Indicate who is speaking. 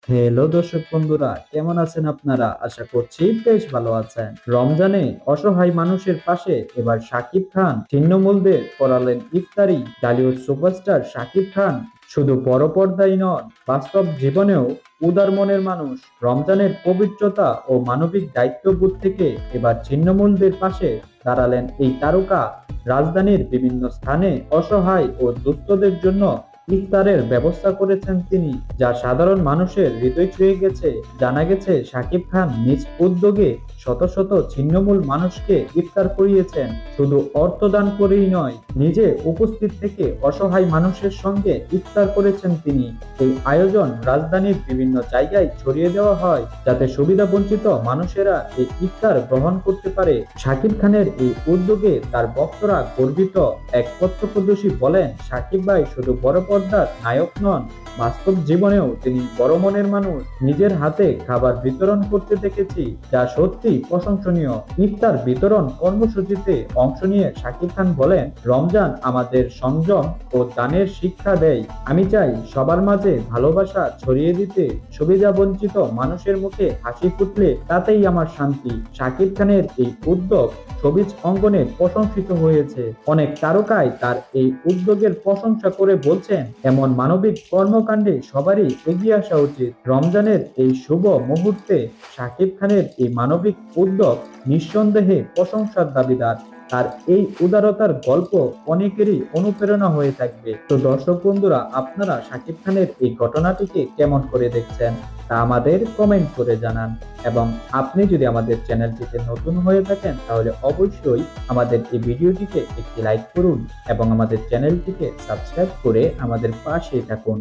Speaker 1: Hello দর্শক বন্ধুরা, কেমন আছেন আপনারা? আশা করছি বেশ ভালো আছেন। রমজানে অসহায় মানুষের পাশে এবার শাকিব খান ছিন্নমূলদের করালেন ইফতারি। ঢালিউড সুপারস্টার শাকিব খান শুধু বড় পর্দায় নন, বাস্তব জীবনেও উদার মনের মানুষ। রমজানের পবিত্রতা ও মানবিক দায়িত্ববোধ থেকে এবার ছিন্নমূলদের পাশে দাঁড়ালেন এই তারকা। রাজধানীর বিভিন্ন স্থানে অসহায় ও দুস্থদের জন্য ইফতারের ব্যবস্থা করেছেন তিনি, যা সাধারণ মানুষের হৃদয় ছুঁয়ে গেছে। জানা গেছে শাকিব খান নিজ উদ্যোগে শত শত ছিন্নমূল মানুষকে ইফতার করিয়েছেন। শুধু অর্থ দান করেই নয়, নিজে উপস্থিত থেকে অসহায় মানুষের সঙ্গে ইফতার করেছেন তিনি। এই আয়োজন রাজধানীর বিভিন্ন জায়গায় ছড়িয়ে দেওয়া হয়, যাতে সুবিধা বঞ্চিত মানুষেরা এই ইফতার গ্রহণ করতে পারে। শাকিব খানের এই উদ্যোগে তার ভক্তরা গর্বিত। এক প্রত্যক্ষদর্শী বলেন, শাকিব ভাই শুধু বড় পর্দার নায়ক নন, বাস্তব জীবনেও তিনি বড় মনের মানুষ। নিজের হাতে খাবার বিতরণ করতে দেখেছি, যা সত্যি প্রশংসনীয়। ইফতার বিতরণ কর্মসূচিতে অংশ নিয়ে শাকিব খান বলেন, রমজান আমাদের সংযম ও দানের শিক্ষা দেয়। আমি চাই সবার মাঝে ভালোবাসা ছড়িয়ে দিতে। সুবিধা বঞ্চিত মানুষের মুখে হাসি ফুটলে তাতেই আমার শান্তি। শাকিব খানের এই উদ্যোগ সবিজ অঙ্গনে প্রশংসিত হয়েছে। অনেক তারকাই তার এই উদ্যোগের প্রশংসা করে বলছেন, এমন মানবিক কর্মকাণ্ডে সবারই এগিয়ে আসা উচিত। রমজানের এই শুভ মুহূর্তে শাকিব খানের এই মানবিক উদ্যোগ নিঃসন্দেহে প্রশংসার দাবিদার। তার এই উদারতার গল্প অনেকেরই অনুপ্রেরণা হয়ে থাকবে। তো দর্শক বন্ধুরা, আপনারা শাকিব খানের এই ঘটনাটিকে কেমন করে দেখছেন তা আমাদের কমেন্ট করে জানান। এবং আপনি যদি আমাদের চ্যানেলটিতে নতুন হয়ে থাকেন, তাহলে অবশ্যই আমাদের এই ভিডিওটিকে একটি লাইক করুন এবং আমাদের চ্যানেলটিকে সাবস্ক্রাইব করে আমাদের পাশে থাকুন।